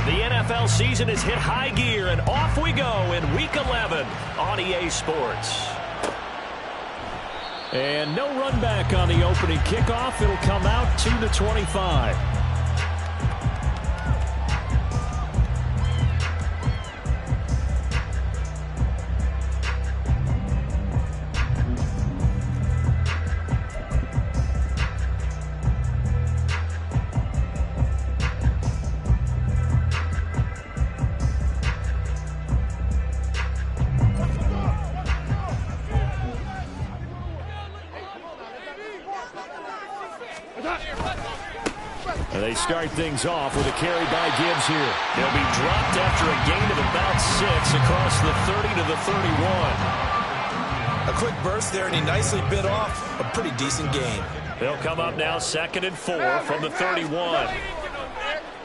The NFL season has hit high gear, and off we go in Week 11 on EA Sports. And no run back on the opening kickoff. It'll come out to the 25. They start things off with a carry by Gibbs here. He'll be dropped after a gain of about 6 across the 30 to the 31. A quick burst there, and he nicely bit off a pretty decent gain. They'll come up now 2nd and 4 from the 31.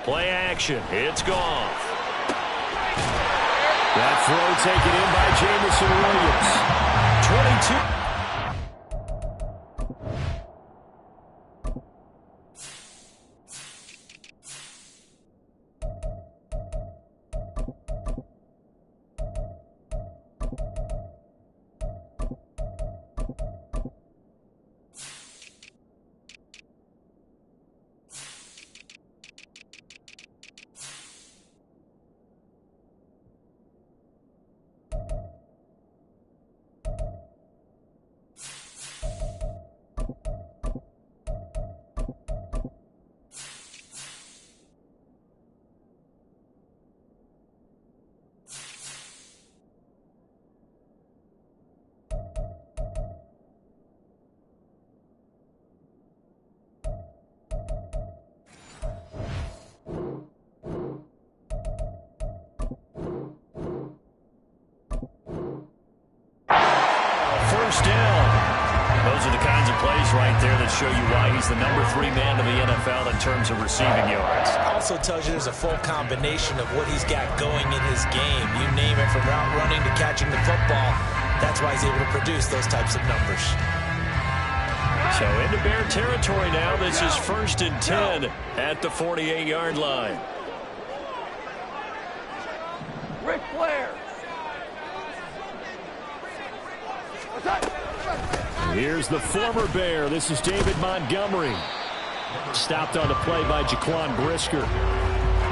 Play action. It's Goff. That throw taken in by Jameson Williams. 22. Those are the kinds of plays right there that show you why he's the number 3 man in the NFL in terms of receiving yards. Also tells you there's a full combination of what he's got going in his game. You name it, from route running to catching the football. That's why he's able to produce those types of numbers. So into Bear territory now. This is 1st and 10 at the 48-yard line. Ric Flair. Here's the former Bear. This is David Montgomery. Stopped on the play by Jaquan Brisker.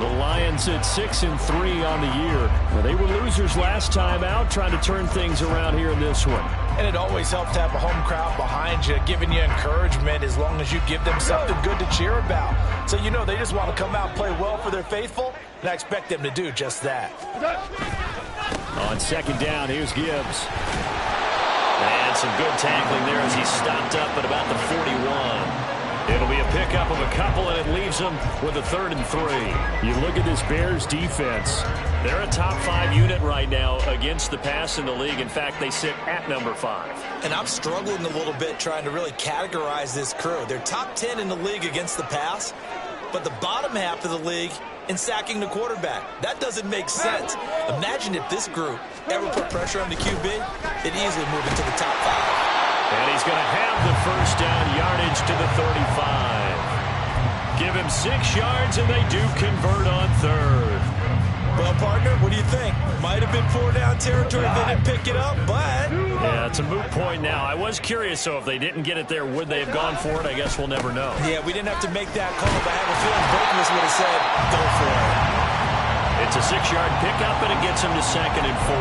The Lions at 6-3 on the year. Well, they were losers last time out, trying to turn things around here in this one. And it always helps to have a home crowd behind you, giving you encouragement as long as you give them something good to cheer about. So you know they just want to come out and play well for their faithful, and I expect them to do just that. On 2nd down, here's Gibbs. And some good tackling there as he stopped up at about the 41. It'll be a pickup of a couple, and it leaves them with a 3rd and 3. You look at this Bears defense. They're a top 5 unit right now against the pass in the league. In fact, they sit at number 5. And I'm struggling a little bit trying to really categorize this crew. They're top 10 in the league against the pass, but the bottom half of the league in sacking the quarterback. That doesn't make sense. Imagine if this group ever put pressure on the QB, they'd easily move into the top 5. And he's going to have the 1st down, yardage to the 35. Give him 6 yards, and they do convert on 3rd. Well, partner, what do you think? Might have been 4-down territory if they didn't pick it up, but... Yeah, it's a moot point now. I was curious, so if they didn't get it there, would they have gone for it? I guess we'll never know. Yeah, we didn't have to make that call, but I have a feeling both of us would have said, go for it. It's a 6-yard pickup, and it gets him to 2nd and 4.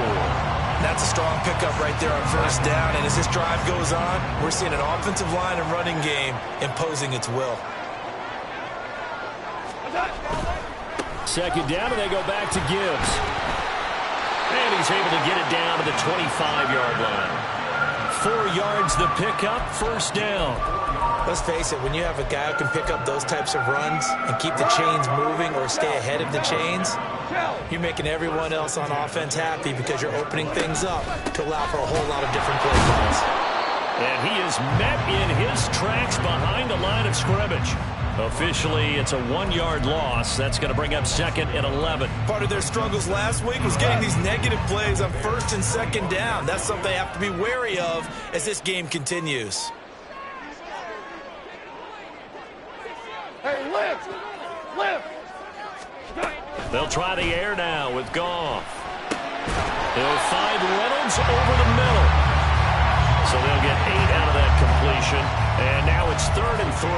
That's a strong pickup right there on 1st down, and as this drive goes on, we're seeing an offensive line and running game imposing its will. 2nd down, and they go back to Gibbs. And he's able to get it down to the 25-yard line. 4 yards the pickup, 1st down. Let's face it, when you have a guy who can pick up those types of runs and keep the chains moving or stay ahead of the chains, you're making everyone else on offense happy because you're opening things up to allow for a whole lot of different play calls. And he is met in his tracks behind the line of scrimmage. Officially, it's a 1-yard loss. That's going to bring up 2nd and 11. Part of their struggles last week was getting these negative plays on 1st and 2nd down. That's something they have to be wary of as this game continues. Hey, lift! Lift! They'll try the air now with Goff. They'll find Reynolds over the middle. So they'll get 8 out of that completion. And now it's 3rd and 3.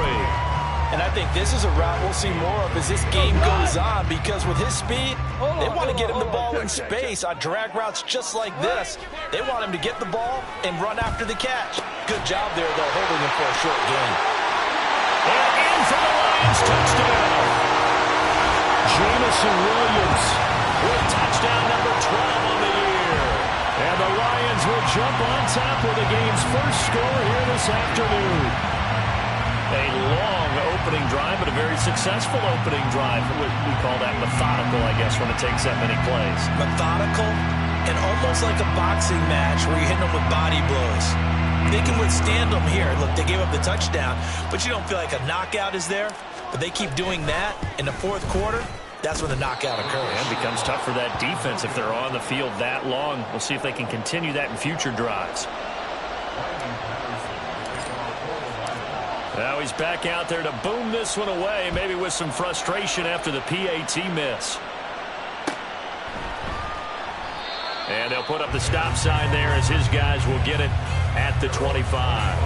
And I think this is a route we'll see more of as this game goes on, because with his speed, they want to get him the ball in space on drag routes just like this. They want him to get the ball and run after the catch. Good job there, though, holding him for a short gain. And in for the Lions, touchdown. Jameson Williams with touchdown number 12 on the year. And the Lions will jump on top with the game's first score here this afternoon. A long opening drive, but a very successful opening drive. We call that methodical, I guess, when it takes that many plays. Methodical and almost like a boxing match where you're hitting them with body blows. They can withstand them here. Look, they gave up the touchdown, but you don't feel like a knockout is there. But they keep doing that in the fourth quarter. That's when the knockout occurs. And it becomes tough for that defense if they're on the field that long. We'll see if they can continue that in future drives. Now he's back out there to boom this one away, maybe with some frustration after the PAT miss. And they'll put up the stop sign there as his guys will get it at the 25.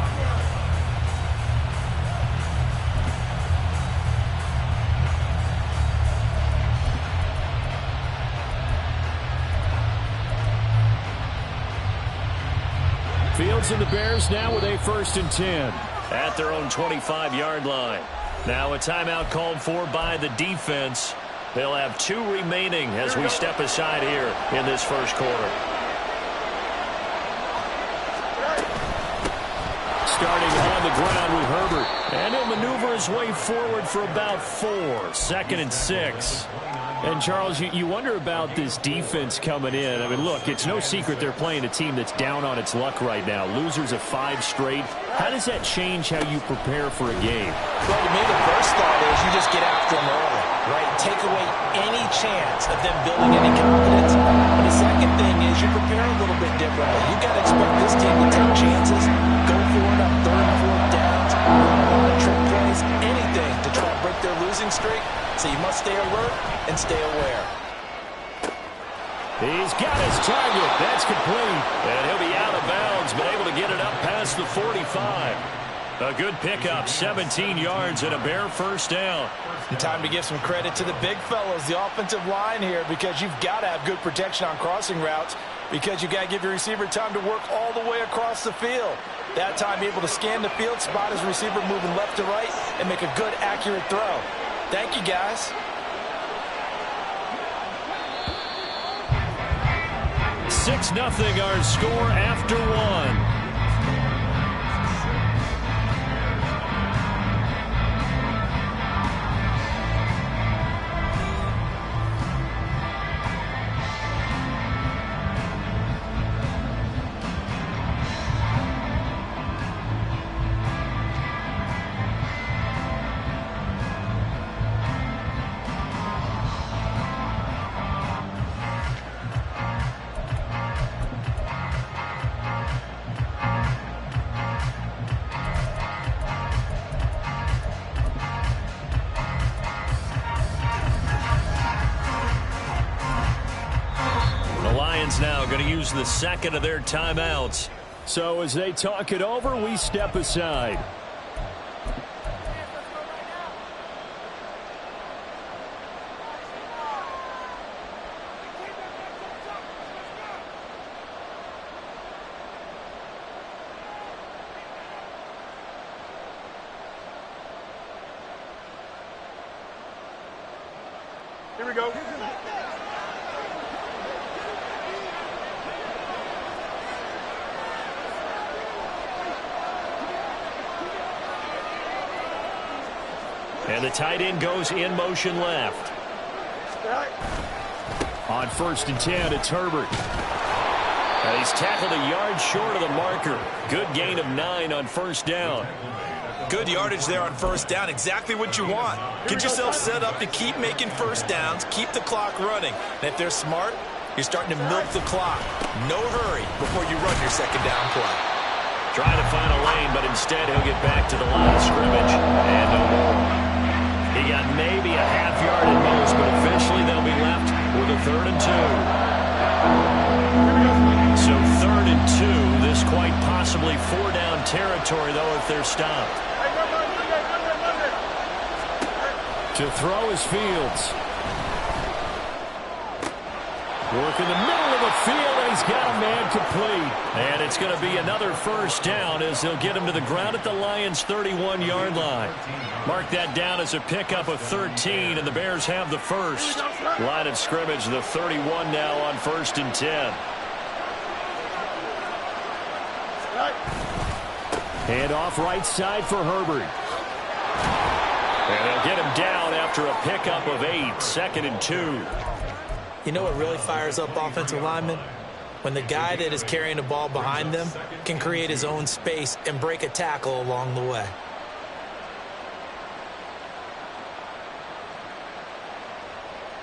Fields and the Bears now with a 1st and 10. At their own 25-yard line. Now a timeout called for by the defense. They'll have 2 remaining as we step aside here in this first quarter. Starting on the ground with Herbert. And he'll maneuver his way forward for about 4. 2nd and 6. And, Charles, you wonder about this defense coming in. I mean, look, it's no secret they're playing a team that's down on its luck right now. Losers of 5 straight. How does that change how you prepare for a game? Well, to me, the first thought is you just get after them early, right? Take away any chance of them building any confidence. And the second thing is you prepare a little bit differently. You've got to expect this team to take chances, go for it on 3rd and 4th downs, run a lot of trick plays, anything to try to break their losing streak. So you must stay alert and stay aware. He's got his target. That's complete. And he'll be out of bounds, but able to get it up past the 45. A good pickup, 17 yards and a Bear 1st down. And time to give some credit to the big fellows, the offensive line here, because you've got to have good protection on crossing routes, because you've got to give your receiver time to work all the way across the field. That time, be able to scan the field, spot his receiver moving left to right, and make a good, accurate throw. Thank you, guys. 6-0 our score after 1. Now going to use the 2nd of their timeouts. So as they talk it over, we step aside. Here we go. And the tight end goes in motion left. On 1st and 10, it's Herbert. And he's tackled a yard short of the marker. Good gain of 9 on 1st down. Good yardage there on 1st down. Exactly what you want. Get yourself set up to keep making 1st downs, keep the clock running. And if they're smart, you're starting to milk the clock. No hurry before you run your 2nd down play. Trying to find a lane, but instead he'll get back to the line of scrimmage. And no more. He got maybe a half yard at most, but officially they'll be 3rd and 2. So 3rd and 2. This quite possibly 4-down territory, though, if they're stopped. To throw is Fields. Work in the middle of the field, and he's got a man complete. And it's going to be another 1st down as they'll get him to the ground at the Lions' 31-yard line. Mark that down as a pickup of 13, and the Bears have the 1st. Line of scrimmage, the 31 now on 1st and 10. Hand off right side for Herbert. And they'll get him down after a pickup of 8, 2nd and 2. You know what really fires up offensive linemen? When the guy that is carrying the ball behind them can create his own space and break a tackle along the way.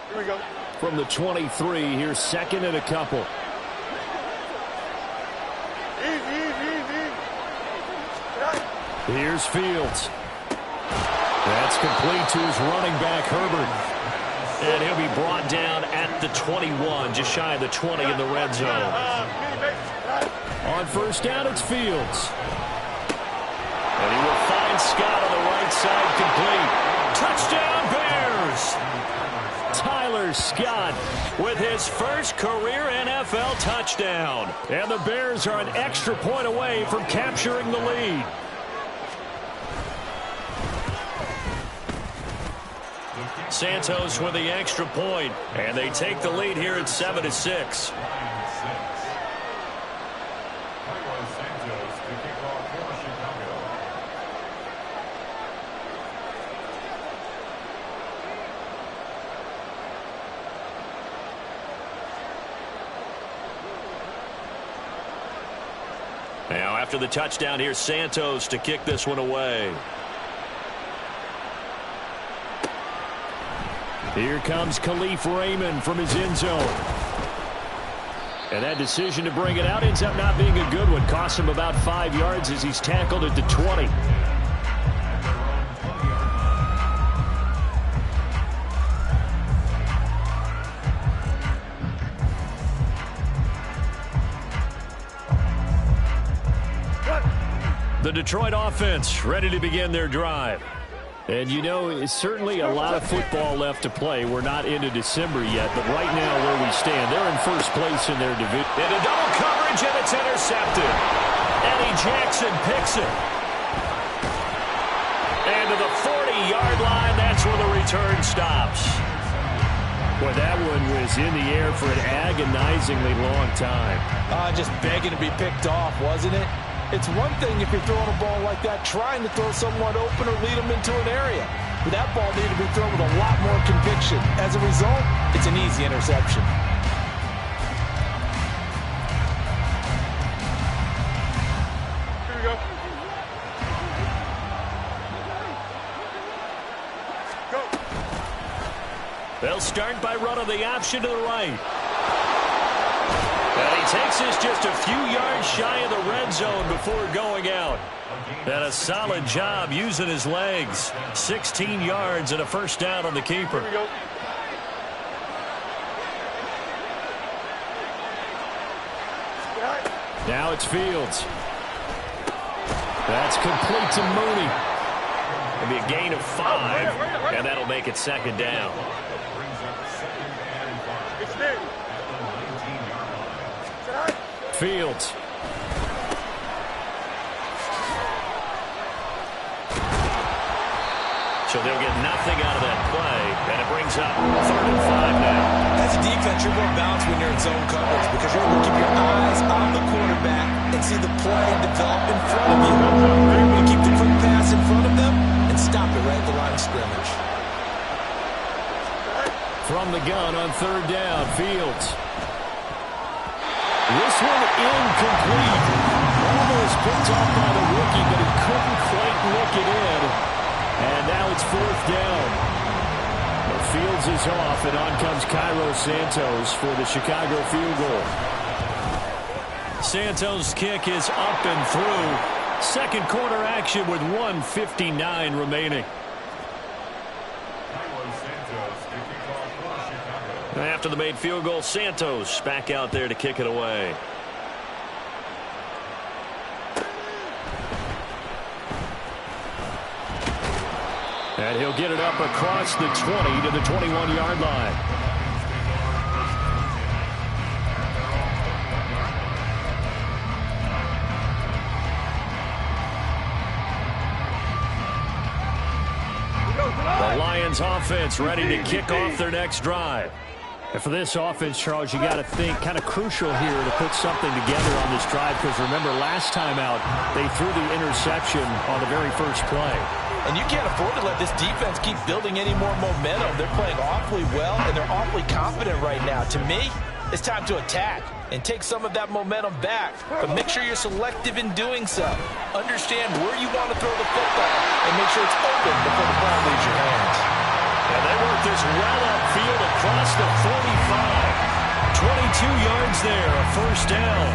Here we go. From the 23, here's 2nd and a couple. Easy. Here's Fields. That's complete to his running back, Herbert. And he'll be brought down at the 21, just shy of the 20 in the red zone. On 1st down, it's Fields. And he will find Scott on the right side, complete. Touchdown, Bears! Tyler Scott with his 1st career NFL touchdown. And the Bears are an extra point away from capturing the lead. Santos with the extra point, and they take the lead here at 7-6. Now after the touchdown, here's Santos to kick this one away. Here comes Khalif Raymond from his end zone. And that decision to bring it out ends up not being a good one. Costs him about 5 yards as he's tackled at the 20. The Detroit offense ready to begin their drive. And, you know, it's certainly a lot of football left to play. We're not into December yet, but right now where we stand, they're in 1st place in their division. Into double coverage, and it's intercepted. Eddie Jackson picks it. And to the 40-yard line, that's where the return stops. Boy, that one was in the air for an agonizingly long time. Just begging to be picked off, wasn't it? It's one thing if you're throwing a ball like that, trying to throw someone open or lead them into an area. But that ball needed to be thrown with a lot more conviction. As a result, it's an easy interception. Here we go. Go. They'll start by running the option to the right. And he takes us just a few yards shy of the red zone before going out. And a solid job using his legs. 16 yards and a 1st down on the keeper. Here we go. Now it's Fields. That's complete to Mooney. It'll be a gain of 5, and that'll make it 2nd down. It's there. Fields. So they'll get nothing out of that play, and it brings up 3rd and 5 now. As a defense, you're more balanced when you're in zone coverage because you're able to keep your eyes on the quarterback and see the play develop in front of you. You're able to keep the quick pass in front of them and stop it right at the line of scrimmage. From the gun on 3rd down, Fields. This one incomplete. Almost picked off by the rookie, but he couldn't quite lick it in. And now it's 4th down. The Fields is off, and on comes Cairo Santos for the Chicago field goal. Santos' kick is up and through. 2nd quarter action with 1:59 remaining. After the made field goal, Santos back out there to kick it away. And he'll get it up across the 20 to the 21-yard line. The Lions offense ready to kick off their next drive. And for this offense, Charles, you got to think kind of crucial here to put something together on this drive, because remember last time out they threw the interception on the very first play. And you can't afford to let this defense keep building any more momentum. They're playing awfully well, and they're awfully confident right now. To me, it's time to attack and take some of that momentum back. But make sure you're selective in doing so. Understand where you want to throw the football and make sure it's open before the ball leaves your hands. And they work this well upfield across the 45. 22 yards there, a first down.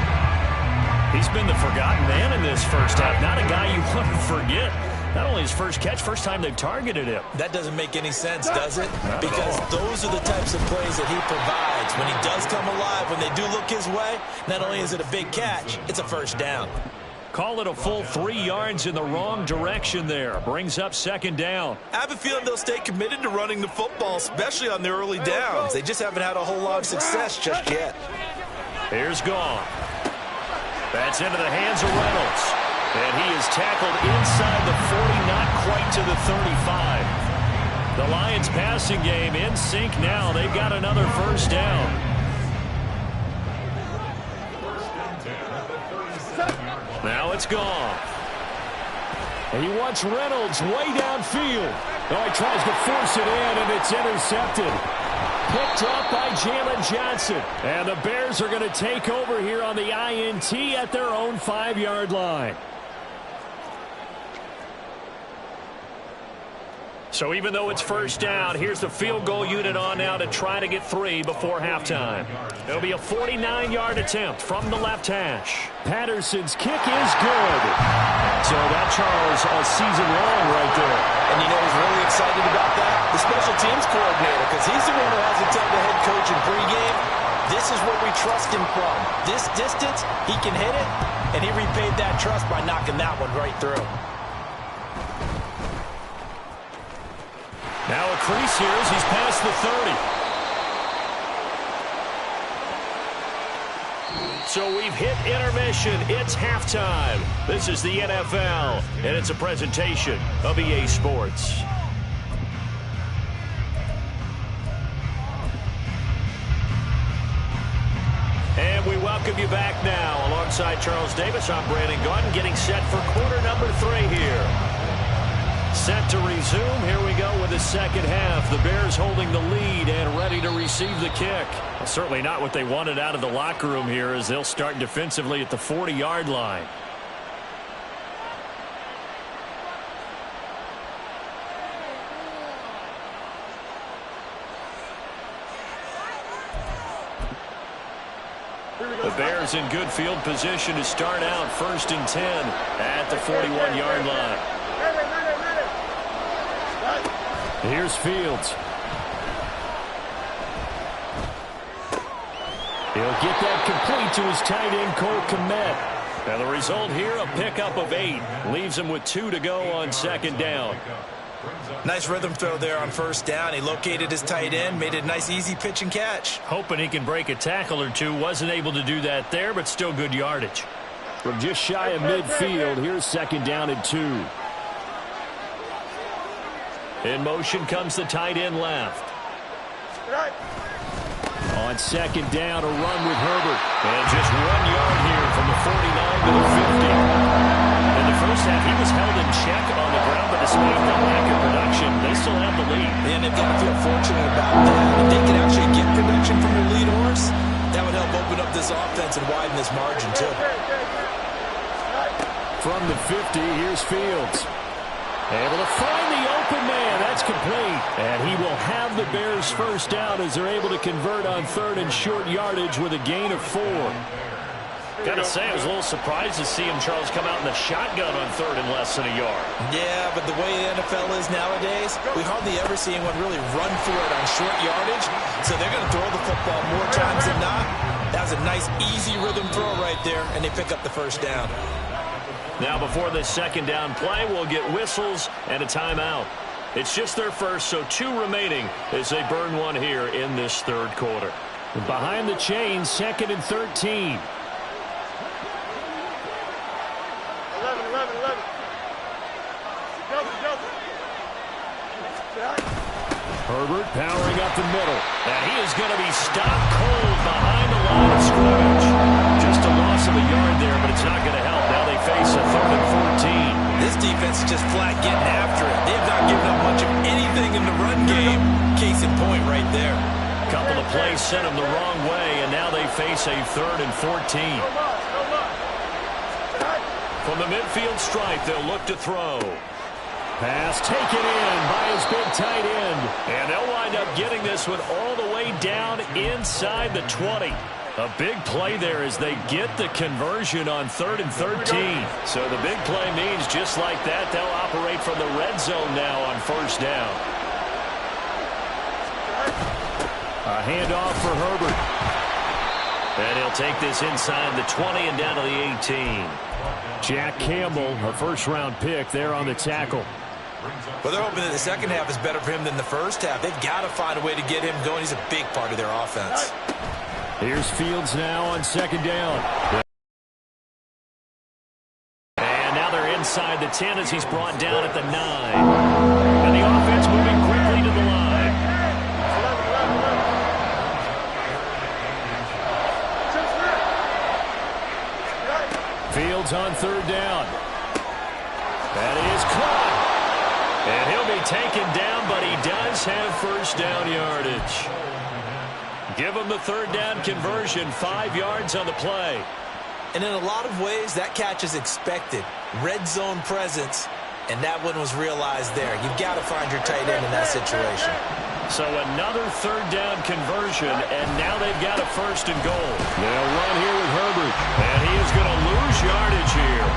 He's been the forgotten man in this first half. Not a guy you want to forget. Not only his first catch, first time they've targeted him. That doesn't make any sense, does it? Because those are the types of plays that he provides. When he does come alive, when they do look his way, not only is it a big catch, it's a first down. Call it a full 3 yards in the wrong direction there. Brings up second down. I have a feeling they'll stay committed to running the football, especially on their early downs. They just haven't had a whole lot of success just yet. Here's Goff. That's into the hands of Reynolds. And he is tackled inside the 40, not quite to the 35. The Lions passing game in sync now. They've got another first down. Now it's Goff. And he wants Reynolds way downfield. Oh, he tries to force it in, and it's intercepted. Picked up by Jalen Johnson. And the Bears are going to take over here on the INT at their own 5-yard line. So even though it's first down, here's the field goal unit on now to try to get 3 before halftime. It'll be a 49-yard attempt from the left hash. Patterson's kick is good. So that, Charles, a season long right there. And you know who's really excited about that? The special teams coordinator, because he's the one who has to tell the head coach in pregame, this is where we trust him from. This distance, he can hit it, and he repaid that trust by knocking that one right through. Now a crease here as he's past the 30. So we've hit intermission. It's halftime. This is the NFL, and it's a presentation of EA Sports. And we welcome you back now. Alongside Charles Davis, I'm Brandon Gaudin, getting set for quarter number 3 here. Set to resume. Here we go with the second half. The Bears holding the lead and ready to receive the kick. Well, certainly not what they wanted out of the locker room here, as they'll start defensively at the 40-yard line. The Bears in good field position to start out 1st and 10 at the 41-yard line. Here's Fields. He'll get that complete to his tight end, Cole Kmet. And the result here, a pickup of 8. Leaves him with 2 to go on second down. Nice rhythm throw there on first down. He located his tight end, made it a nice, easy pitch and catch. Hoping he can break a tackle or two. Wasn't able to do that there, but still good yardage. From just shy of midfield, here's second down and 2. In motion comes the tight end left. On second down, a run with Herbert. And just 1 yard here from the 49 to the 50. In the first half, he was held in check on the ground, but despite the lack of production, they still have the lead. And they've got to feel fortunate about that. If they can actually get production from their lead horse, that would help open up this offense and widen this margin, too. From the 50, here's Fields. Able to find the open man. That's complete. And he will have the Bears first down as they're able to convert on 3rd and short yardage with a gain of 4. Gotta say, I was a little surprised to see him, Charles, come out in the shotgun on third and less than a yard. Yeah, but the way the NFL is nowadays, we hardly ever see anyone really run for it on short yardage. So they're going to throw the football more times than not. That was a nice, easy rhythm throw right there, and they pick up the first down. Now before this second down play, we'll get whistles and a timeout. It's just their first, so 2 remaining as they burn one here in this third quarter. Behind the chains, 2nd and 13. 11. Double. Herbert powering up the middle. And he is going to be stopped cold behind the line of scrimmage. Just a loss of a yard there, but it's not going to help. Now they face a 3rd and 14. This defense is just flat getting after it. They have not given up much of anything in the run game. Case in point right there. Couple of plays sent them the wrong way, and now they face a 3rd and 14. From the midfield stripe, they'll look to throw. Pass taken in by his big tight end. And they'll wind up getting this one all the way down inside the 20. A big play there as they get the conversion on 3rd and 13. So the big play means just like that, they'll operate from the red zone now on first down. A handoff for Herbert. And he'll take this inside the 20 and down to the 18. Jack Campbell, a first-round pick there on the tackle. Well, they're hoping that the second half is better for him than the first half. They've got to find a way to get him going. He's a big part of their offense. Here's Fields now on second down. And now they're inside the 10 as he's brought down at the 9. And the offense moving quickly to the line. 11. Fields on third down. That is caught. And he'll be taken down, but he does have first down yardage. Give him the third down conversion, 5 yards on the play. And in a lot of ways, that catch is expected. Red zone presence, and that one was realized there. You've got to find your tight end in that situation. So another third down conversion, and now they've got a first and goal. They'll run here with Herbert, and he is going to lose yardage here.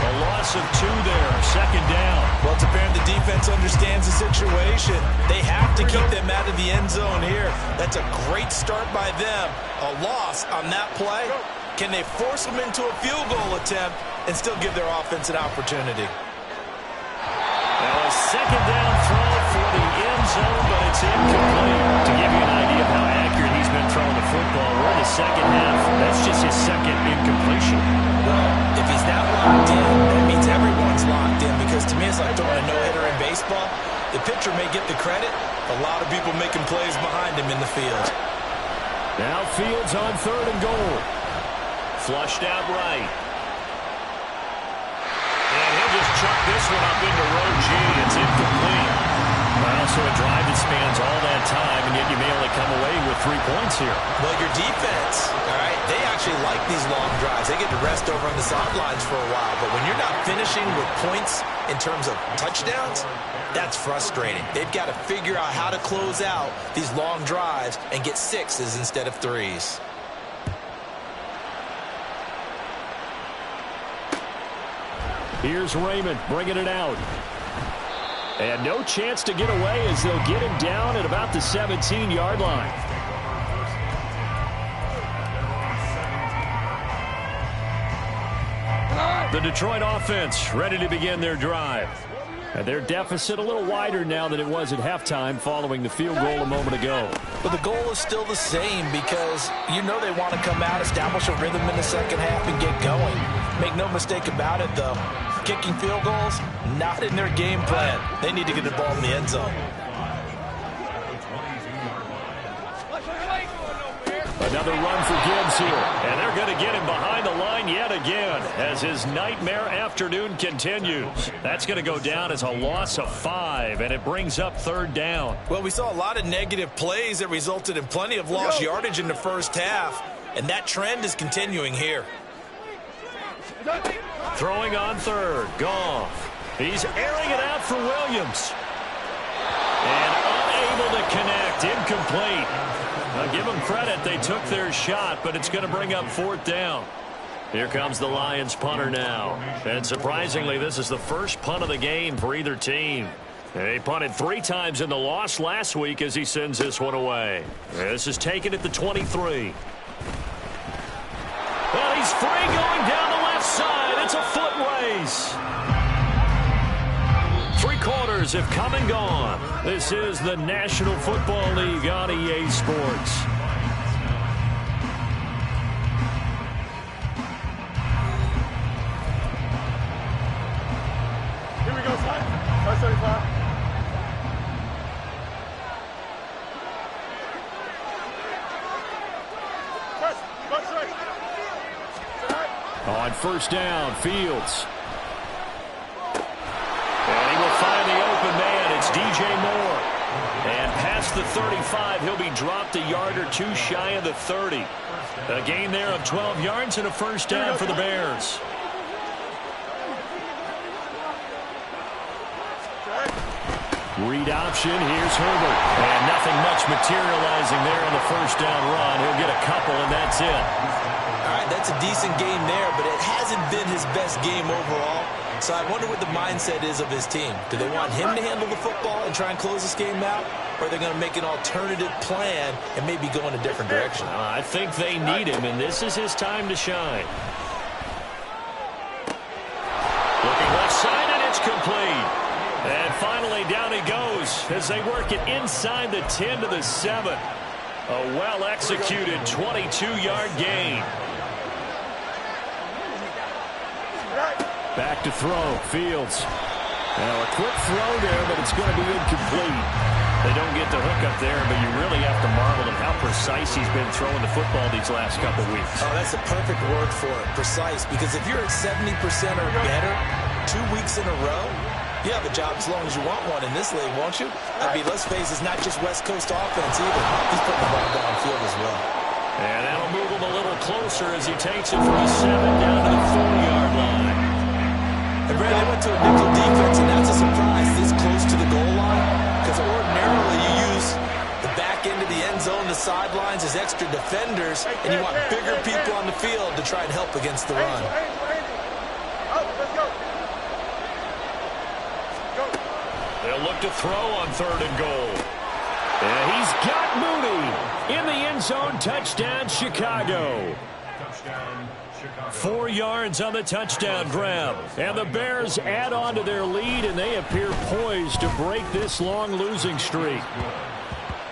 A loss of 2 there, second down. Well, it's apparent the defense understands the situation. They have to keep them out of the end zone here. That's a great start by them. A loss on that play. Can they force them into a field goal attempt and still give their offense an opportunity? Now a second down throw for the end zone, but it's incomplete. To give you an idea of how accurate he's been throwing the football, we're in the second half. That's just his second incompletion. Well, if he's that locked in, that means everyone's locked in, because to me it's like throwing a no-hitter in baseball. The pitcher may get the credit. A lot of people making plays behind him in the field. Now Fields on third and goal. Flushed out right. And he'll just chuck this one up into row G. It's incomplete. Well, so a drive that spans all that time, and yet you may only come away with 3 points here. Well, your defense, all right, they actually like these long drives. They get to rest over on the sidelines for a while. But when you're not finishing with points in terms of touchdowns, that's frustrating. They've got to figure out how to close out these long drives and get 6s instead of 3s. Here's Raymond bringing it out. And no chance to get away as they'll get him down at about the 17-yard line. The Detroit offense ready to begin their drive. And their deficit a little wider now than it was at halftime following the field goal a moment ago. But the goal is still the same, because you know they want to come out, establish a rhythm in the second half, and get going. Make no mistake about it, though. Kicking field goals, not in their game plan. They need to get the ball in the end zone. Another run for Gibbs here. And they're going to get him behind the line yet again as his nightmare afternoon continues. That's going to go down as a loss of 5, and it brings up third down. Well, we saw a lot of negative plays that resulted in plenty of lost yardage in the first half, and that trend is continuing here. Throwing on third, Goff. He's airing it out for Williams. And unable to connect, incomplete. Now give them credit, they took their shot, but it's going to bring up fourth down. Here comes the Lions punter now. And surprisingly, this is the first punt of the game for either team. They punted 3 times in the loss last week as he sends this one away. This is taken at the 23. Well, he's free going down the left side. It's a foot race. 3 quarters have come and gone. This is the National Football League on EA Sports. Here we go, son. 35. On first down, Fields. And he will find the open man. It's DJ Moore. And past the 35, he'll be dropped a yard or 2 shy of the 30. A gain there of 12 yards and a first down for the Bears. Read option. Here's Herbert. And nothing much materializing there on the first down run. He'll get a couple, and that's it. All right, that's a decent game there, but it hasn't been his best game overall. So I wonder what the mindset is of his team. Do they want him to handle the football and try and close this game out? Or are they going to make an alternative plan and maybe go in a different direction? I think they need him, and this is his time to shine. Looking left side, and it's complete. And finally, down he goes as they work it inside the 10 to the 7. A well-executed 22-yard gain. Back to throw, Fields. Now a quick throw there, but it's going to be incomplete. They don't get the hook up there, but you really have to marvel at how precise he's been throwing the football these last couple weeks. Oh, that's the perfect word for it, precise. Because if you're at 70% or better 2 weeks in a row, you have a job as long as you want one in this league, won't you? I mean, let's face it, it's not just West Coast offense either. He's putting the ball downfield as well. And that'll move him a little closer as he takes it from the 7 down to the 4-yard line. And Brad, they went to a nickel defense, and that's a surprise this close to the goal line. Because ordinarily you use the back end of the end zone, the sidelines as extra defenders, and you want bigger people on the field to try and help against the run. They'll look to throw on 3rd and goal. And he's got Mooney in the end zone. Touchdown, Chicago. 4 yards on the touchdown grab. And the Bears add on to their lead, and they appear poised to break this long losing streak.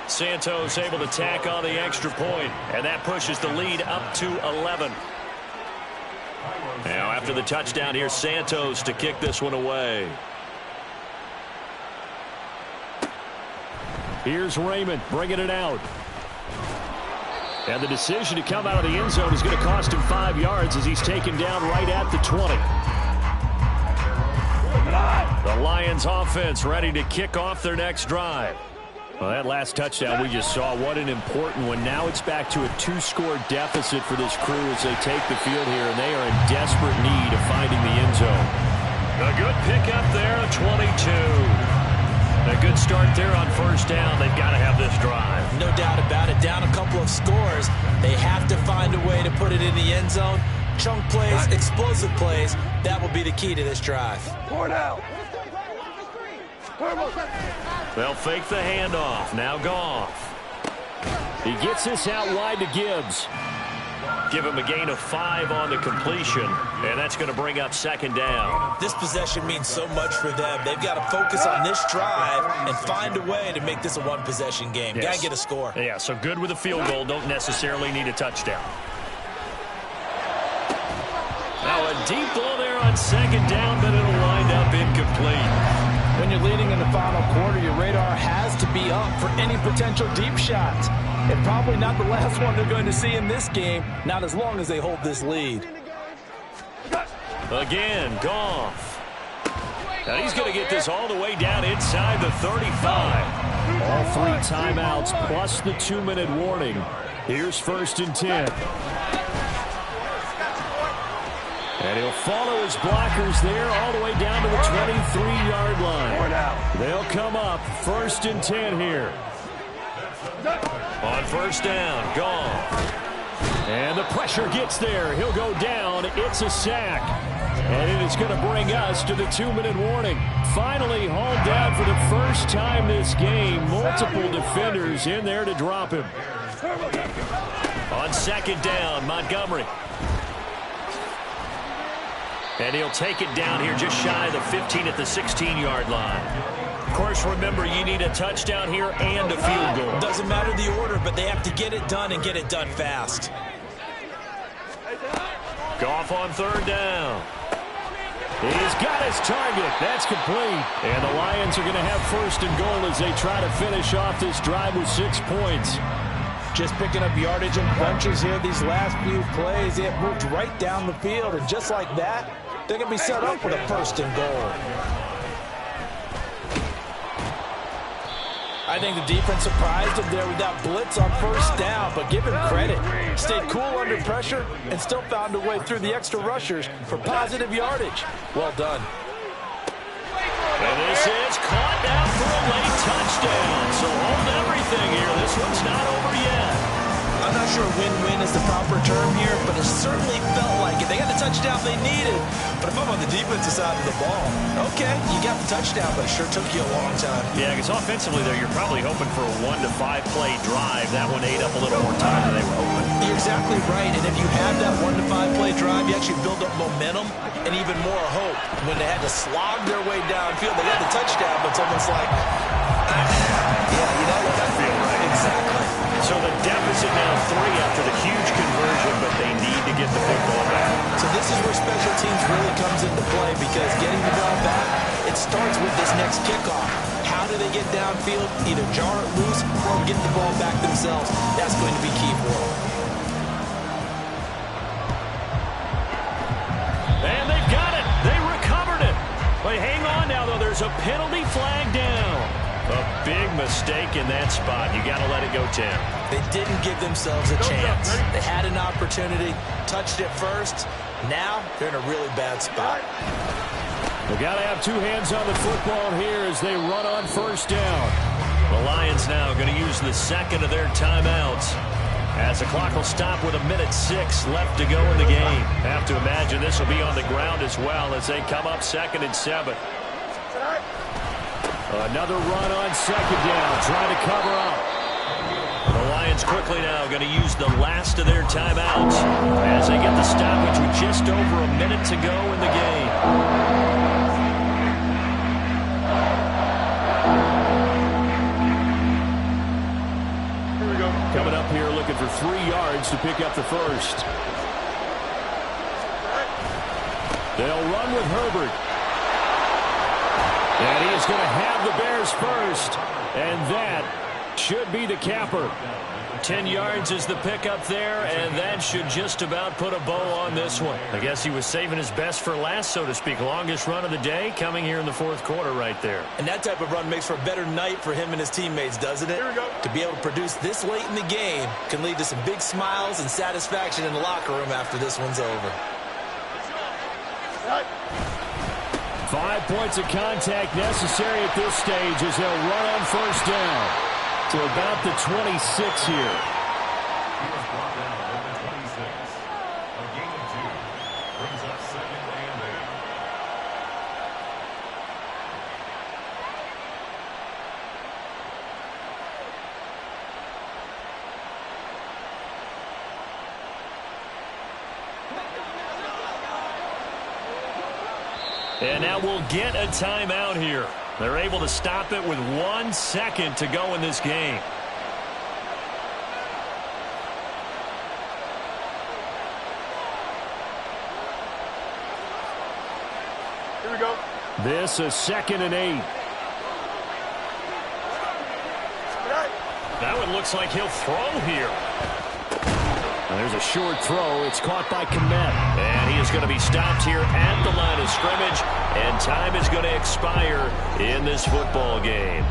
Santos able to tack on the extra point, and that pushes the lead up to 11. Now after the touchdown, here's Santos to kick this one away. Here's Raymond bringing it out. And the decision to come out of the end zone is going to cost him 5 yards as he's taken down right at the 20. The Lions offense ready to kick off their next drive. Well, that last touchdown we just saw, what an important one. Now it's back to a 2-score deficit for this crew as they take the field here, and they are in desperate need of finding the end zone. A good pickup there, 22. A good start there on first down. They've got to have this drive. No doubt about it. Down a couple of scores. They have to find a way to put it in the end zone. Chunk plays, explosive plays. That will be the key to this drive. They'll fake the handoff. Now Goff. He gets this out wide to Gibbs. Give him a gain of 5 on the completion, and that's going to bring up 2nd down. This possession means so much for them. They've got to focus on this drive and find a way to make this a 1-possession game. Yes. Got to get a score. Yeah, so good with a field goal. Don't necessarily need a touchdown. Now a deep blow there on 2nd down, but it'll wind up incomplete. When you're leading in the final quarter, your radar has to be up for any potential deep shots. And probably not the last one they're going to see in this game, not as long as they hold this lead. Again, Goff. Now he's going to get this all the way down inside the 35. All 3 timeouts plus the 2-minute warning. Here's 1st and 10. And he'll follow his blockers there all the way down to the 23-yard line. They'll come up 1st and 10 here. On first down, Goff. And the pressure gets there. He'll go down. It's a sack. And it is going to bring us to the 2-minute warning. Finally hauled down for the first time this game. Multiple defenders in there to drop him. On second down, Montgomery. And he'll take it down here just shy of the 15 at the 16-yard line. Of course, remember, you need a touchdown here and a field goal. Doesn't matter the order, but they have to get it done and get it done fast. Goff on third down. He's got his target. That's complete. And the Lions are going to have first and goal as they try to finish off this drive with 6 points. Just picking up yardage in bunches here. These last few plays, they have moved right down the field. And just like that, they're going to be set up for the first and goal. I think the defense surprised him there with that blitz on first down, but give him credit. Stayed cool under pressure and still found a way through the extra rushers for positive yardage. Well done. And this is caught down for a late touchdown. So hold everything here. This one's not over yet. I'm not sure win-win is the proper term here, but it certainly felt like it. They got the touchdown they needed. But if I'm on the defensive side of the ball, okay, you got the touchdown, but it sure took you a long time. Yeah, because offensively there, you're probably hoping for a 1 to 5 play drive. That one ate up a little more time than they were hoping. You're exactly right, and if you have that 1 to 5 play drive, you actually build up momentum and even more hope. When they had to slog their way downfield, they got the touchdown, but it's almost like, yeah, you know what? I feel right. Exactly. So the deficit now 3 after the huge conversion, but they need to get the football back. So this is where special teams really comes into play, because getting the ball back, it starts with this next kickoff. How do they get downfield? Either jar it loose or get the ball back themselves. That's going to be key for them. And they've got it. They recovered it. But hang on now, though. There's a penalty flag down. A big mistake in that spot. You got to let it go, Tim. They didn't give themselves a chance. They had an opportunity, touched it first. Now they're in a really bad spot. They've got to have 2 hands on the football here as they run on first down. The Lions now going to use the second of their timeouts, as the clock will stop with 1:06 left to go in the game. Have to imagine this will be on the ground as well as they come up 2nd and 7. Another run on second down, trying to cover up. The Lions quickly now going to use the last of their timeouts as they get the stoppage with just over a minute to go in the game. Here we go. Coming up here looking for 3 yards to pick up the first. They'll run with Herbert. And he is going to have the Bears first. And that should be the capper. 10 yards is the pickup there, and that should just about put a bow on this one. I guess he was saving his best for last, so to speak. Longest run of the day coming here in the 4th quarter right there. And that type of run makes for a better night for him and his teammates, doesn't it? Here we go. To be able to produce this late in the game can lead to some big smiles and satisfaction in the locker room after this one's over. 5 points of contact necessary at this stage as they'll run on first down to about the 26 here. And now we'll get a timeout here. They're able to stop it with 1 second to go in this game. Here we go. This is 2nd and 8. That one looks like he'll throw here. And there's a short throw. It's caught by Kmet. And he is going to be stopped here at the line of scrimmage. And time is going to expire in this football game.